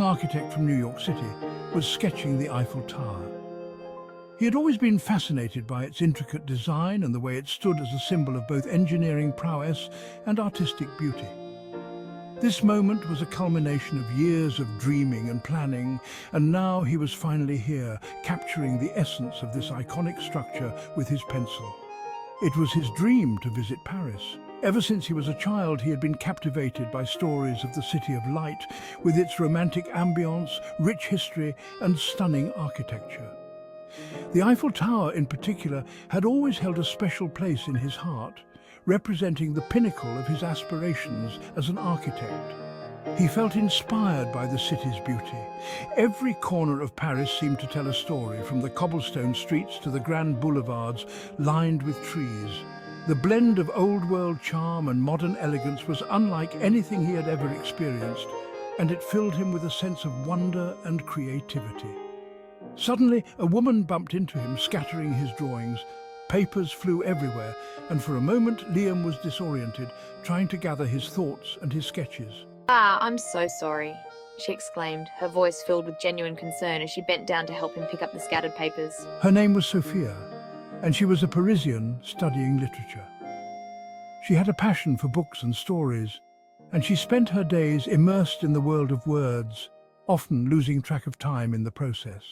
Architect from New York City, was sketching the Eiffel Tower. He had always been fascinated by its intricate design and the way it stood as a symbol of both engineering prowess and artistic beauty. This moment was a culmination of years of dreaming and planning, and now he was finally here, capturing the essence of this iconic structure with his pencil. It was his dream to visit Paris. Ever since he was a child, he had been captivated by stories of the City of Light, with its romantic ambience, rich history, and stunning architecture. The Eiffel Tower, in particular, had always held a special place in his heart, representing the pinnacle of his aspirations as an architect. He felt inspired by the city's beauty. Every corner of Paris seemed to tell a story, from the cobblestone streets to the grand boulevards lined with trees. The blend of old-world charm and modern elegance was unlike anything he had ever experienced, and it filled him with a sense of wonder and creativity. Suddenly, a woman bumped into him, scattering his drawings. Papers flew everywhere, and for a moment Liam was disoriented, trying to gather his thoughts and his sketches. I'm so sorry, she exclaimed, her voice filled with genuine concern as she bent down to help him pick up the scattered papers. Her name was Sophia, and she was a Parisian studying literature. She had a passion for books and stories, and she spent her days immersed in the world of words, often losing track of time in the process.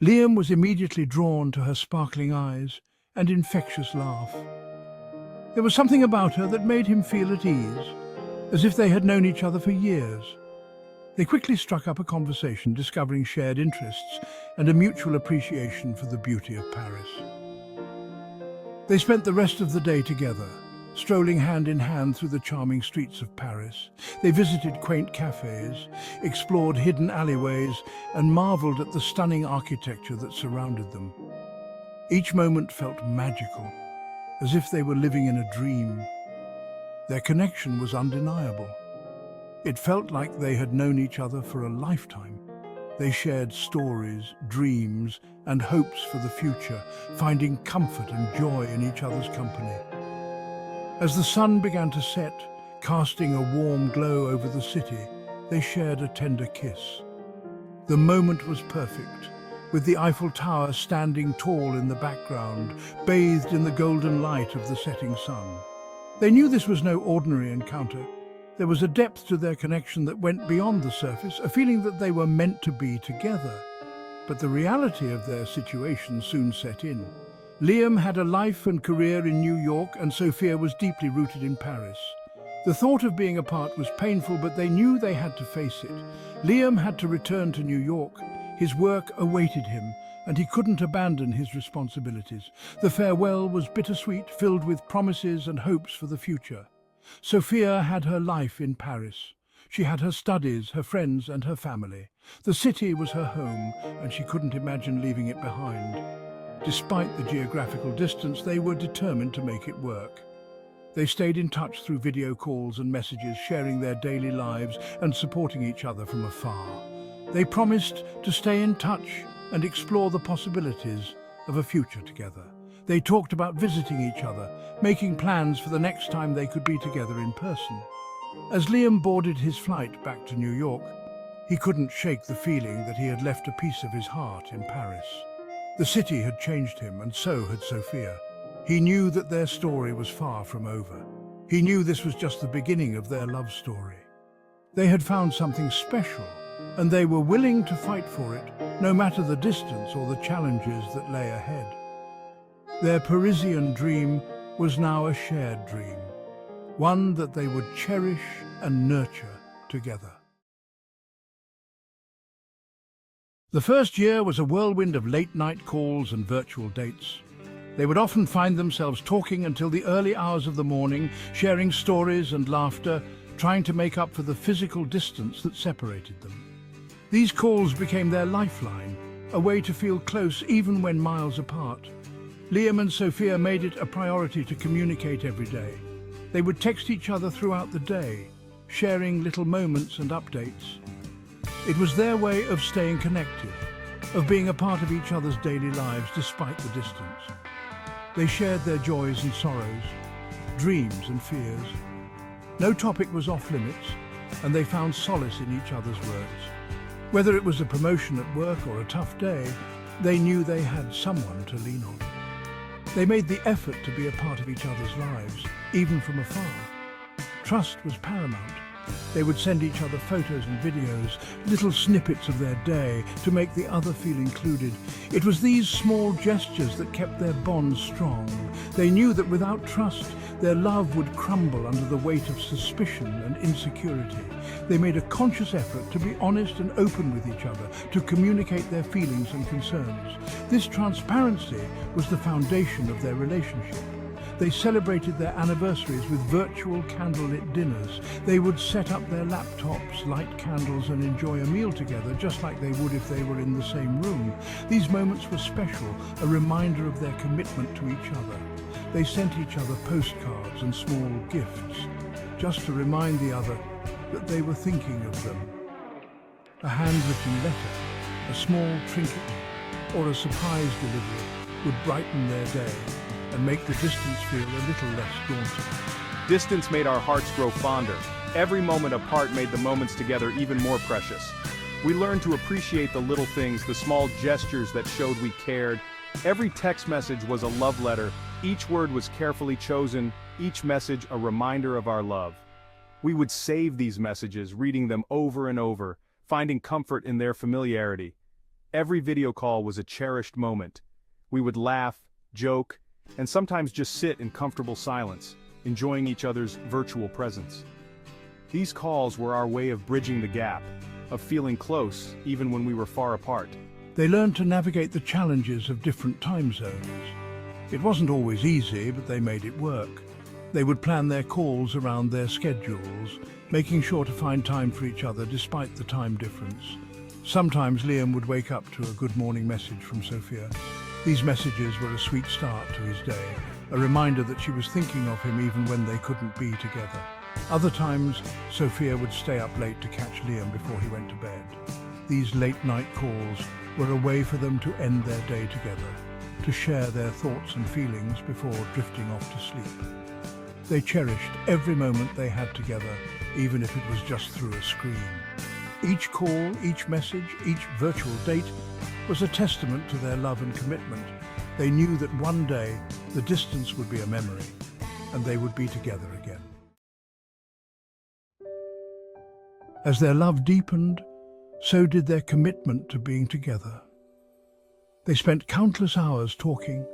Liam was immediately drawn to her sparkling eyes and infectious laugh. There was something about her that made him feel at ease, as if they had known each other for years. They quickly struck up a conversation, discovering shared interests and a mutual appreciation for the beauty of Paris. They spent the rest of the day together, strolling hand in hand through the charming streets of Paris. They visited quaint cafes, explored hidden alleyways, and marveled at the stunning architecture that surrounded them. Each moment felt magical, as if they were living in a dream. Their connection was undeniable. It felt like they had known each other for a lifetime. They shared stories, dreams, and hopes for the future, finding comfort and joy in each other's company. As the sun began to set, casting a warm glow over the city, they shared a tender kiss. The moment was perfect, with the Eiffel Tower standing tall in the background, bathed in the golden light of the setting sun. They knew this was no ordinary encounter. There was a depth to their connection that went beyond the surface, a feeling that they were meant to be together. But the reality of their situation soon set in. Liam had a life and career in New York, and Sophia was deeply rooted in Paris. The thought of being apart was painful, but they knew they had to face it. Liam had to return to New York. His work awaited him, and he couldn't abandon his responsibilities. The farewell was bittersweet, filled with promises and hopes for the future. Sophia had her life in Paris. She had her studies, her friends, and her family. The city was her home, and she couldn't imagine leaving it behind. Despite the geographical distance, they were determined to make it work. They stayed in touch through video calls and messages, sharing their daily lives and supporting each other from afar. They promised to stay in touch and explore the possibilities of a future together. They talked about visiting each other, making plans for the next time they could be together in person. As Liam boarded his flight back to New York, he couldn't shake the feeling that he had left a piece of his heart in Paris. The city had changed him, and so had Sophia. He knew that their story was far from over. He knew this was just the beginning of their love story. They had found something special, and they were willing to fight for it, no matter the distance or the challenges that lay ahead. Their Parisian dream was now a shared dream, one that they would cherish and nurture together. The first year was a whirlwind of late-night calls and virtual dates. They would often find themselves talking until the early hours of the morning, sharing stories and laughter, trying to make up for the physical distance that separated them. These calls became their lifeline, a way to feel close even when miles apart. Liam and Sophia made it a priority to communicate every day. They would text each other throughout the day, sharing little moments and updates. It was their way of staying connected, of being a part of each other's daily lives despite the distance. They shared their joys and sorrows, dreams and fears. No topic was off limits, and they found solace in each other's words. Whether it was a promotion at work or a tough day, they knew they had someone to lean on. They made the effort to be a part of each other's lives, even from afar. Trust was paramount. They would send each other photos and videos, little snippets of their day, to make the other feel included. It was these small gestures that kept their bond strong. They knew that without trust, their love would crumble under the weight of suspicion and insecurity. They made a conscious effort to be honest and open with each other, to communicate their feelings and concerns. This transparency was the foundation of their relationship. They celebrated their anniversaries with virtual candlelit dinners. They would set up their laptops, light candles, and enjoy a meal together, just like they would if they were in the same room. These moments were special, a reminder of their commitment to each other. They sent each other postcards and small gifts, just to remind the other that they were thinking of them. A handwritten letter, a small trinket, or a surprise delivery would brighten their day and make the distance feel a little less daunting. Distance made our hearts grow fonder. Every moment apart made the moments together even more precious. We learned to appreciate the little things, the small gestures that showed we cared. Every text message was a love letter. Each word was carefully chosen, each message a reminder of our love. We would save these messages, reading them over and over, finding comfort in their familiarity. Every video call was a cherished moment. We would laugh, joke, and sometimes just sit in comfortable silence, enjoying each other's virtual presence. These calls were our way of bridging the gap, of feeling close even when we were far apart. They learned to navigate the challenges of different time zones. It wasn't always easy, but they made it work. They would plan their calls around their schedules, making sure to find time for each other despite the time difference. Sometimes Liam would wake up to a good morning message from Sophia. These messages were a sweet start to his day, a reminder that she was thinking of him even when they couldn't be together. Other times, Sophia would stay up late to catch Liam before he went to bed. These late-night calls were a way for them to end their day together, to share their thoughts and feelings before drifting off to sleep. They cherished every moment they had together, even if it was just through a screen. Each call, each message, each virtual date was a testament to their love and commitment. They knew that one day the distance would be a memory, and they would be together again. As their love deepened, so did their commitment to being together. They spent countless hours talking,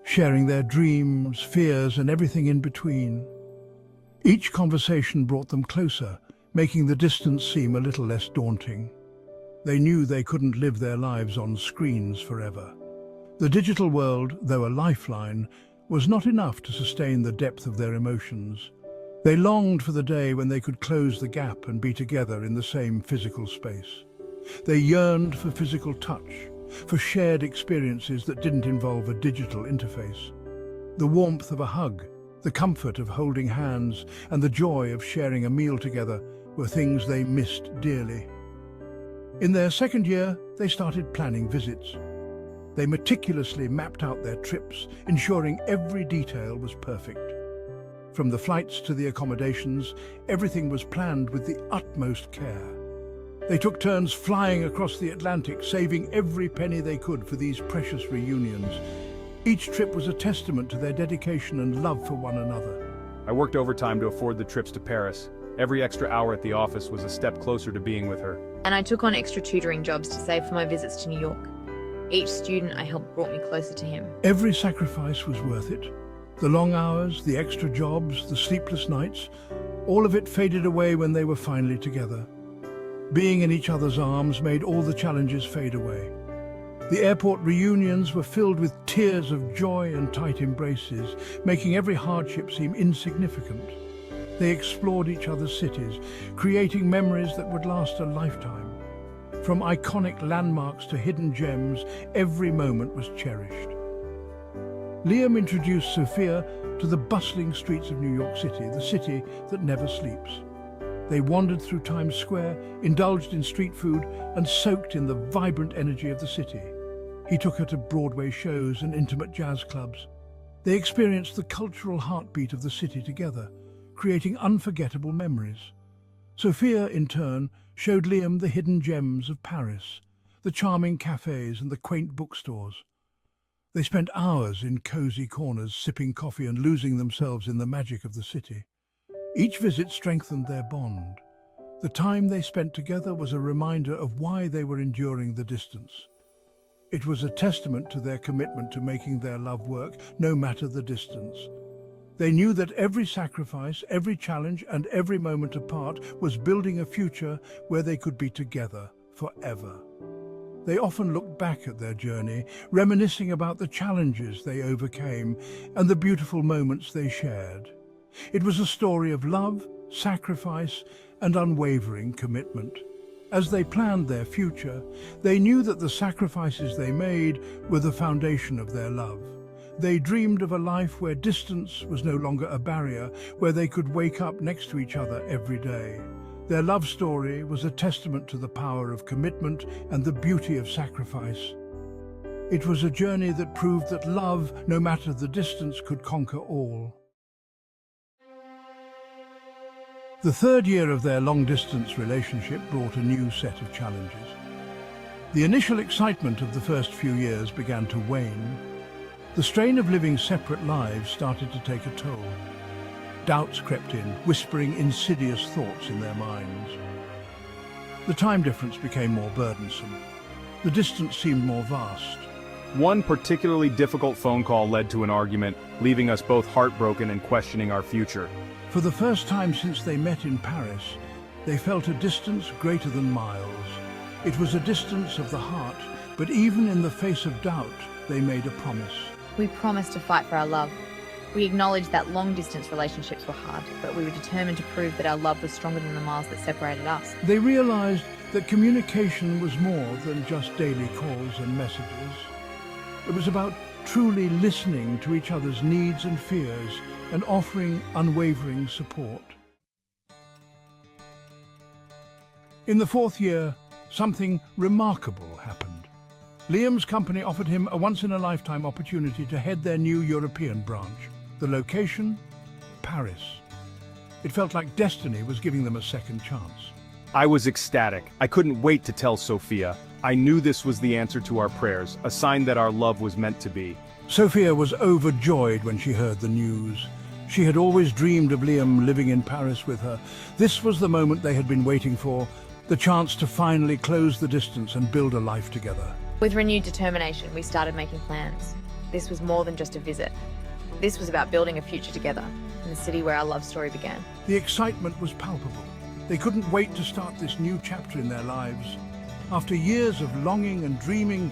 sharing their dreams, fears, and everything in between. Each conversation brought them closer, making the distance seem a little less daunting. They knew they couldn't live their lives on screens forever. The digital world, though a lifeline, was not enough to sustain the depth of their emotions. They longed for the day when they could close the gap and be together in the same physical space. They yearned for physical touch, for shared experiences that didn't involve a digital interface. The warmth of a hug, the comfort of holding hands, and the joy of sharing a meal together were things they missed dearly. In their second year, they started planning visits. They meticulously mapped out their trips, ensuring every detail was perfect. From the flights to the accommodations, everything was planned with the utmost care. They took turns flying across the Atlantic, saving every penny they could for these precious reunions. Each trip was a testament to their dedication and love for one another. I worked overtime to afford the trips to Paris. Every extra hour at the office was a step closer to being with her. And I took on extra tutoring jobs to save for my visits to New York. Each student I helped brought me closer to him. Every sacrifice was worth it. The long hours, the extra jobs, the sleepless nights, all of it faded away when they were finally together. Being in each other's arms made all the challenges fade away. The airport reunions were filled with tears of joy and tight embraces, making every hardship seem insignificant. They explored each other's cities, creating memories that would last a lifetime. From iconic landmarks to hidden gems, every moment was cherished. Liam introduced Sophia to the bustling streets of New York City, the city that never sleeps. They wandered through Times Square, indulged in street food, and soaked in the vibrant energy of the city. He took her to Broadway shows and intimate jazz clubs. They experienced the cultural heartbeat of the city together, creating unforgettable memories. Sophia, in turn, showed Liam the hidden gems of Paris, the charming cafes and the quaint bookstores. They spent hours in cozy corners, sipping coffee and losing themselves in the magic of the city. Each visit strengthened their bond. The time they spent together was a reminder of why they were enduring the distance. It was a testament to their commitment to making their love work, no matter the distance. They knew that every sacrifice, every challenge, and every moment apart was building a future where they could be together forever. They often looked back at their journey, reminiscing about the challenges they overcame and the beautiful moments they shared. It was a story of love, sacrifice, and unwavering commitment. As they planned their future, they knew that the sacrifices they made were the foundation of their love. They dreamed of a life where distance was no longer a barrier, where they could wake up next to each other every day. Their love story was a testament to the power of commitment and the beauty of sacrifice. It was a journey that proved that love, no matter the distance, could conquer all. The third year of their long-distance relationship brought a new set of challenges. The initial excitement of the first few years began to wane. The strain of living separate lives started to take a toll. Doubts crept in, whispering insidious thoughts in their minds. The time difference became more burdensome. The distance seemed more vast. One particularly difficult phone call led to an argument, leaving us both heartbroken and questioning our future. For the first time since they met in Paris, they felt a distance greater than miles. It was a distance of the heart, but even in the face of doubt, they made a promise. We promised to fight for our love. We acknowledged that long-distance relationships were hard, but we were determined to prove that our love was stronger than the miles that separated us. They realized that communication was more than just daily calls and messages. It was about truly listening to each other's needs and fears and offering unwavering support. In the fourth year, something remarkable happened. Liam's company offered him a once-in-a-lifetime opportunity to head their new European branch. The location? Paris. It felt like destiny was giving them a second chance. I was ecstatic. I couldn't wait to tell Sophia. I knew this was the answer to our prayers, a sign that our love was meant to be. Sophia was overjoyed when she heard the news. She had always dreamed of Liam living in Paris with her. This was the moment they had been waiting for, the chance to finally close the distance and build a life together. With renewed determination, we started making plans. This was more than just a visit. This was about building a future together, in the city where our love story began. The excitement was palpable. They couldn't wait to start this new chapter in their lives. After years of longing and dreaming,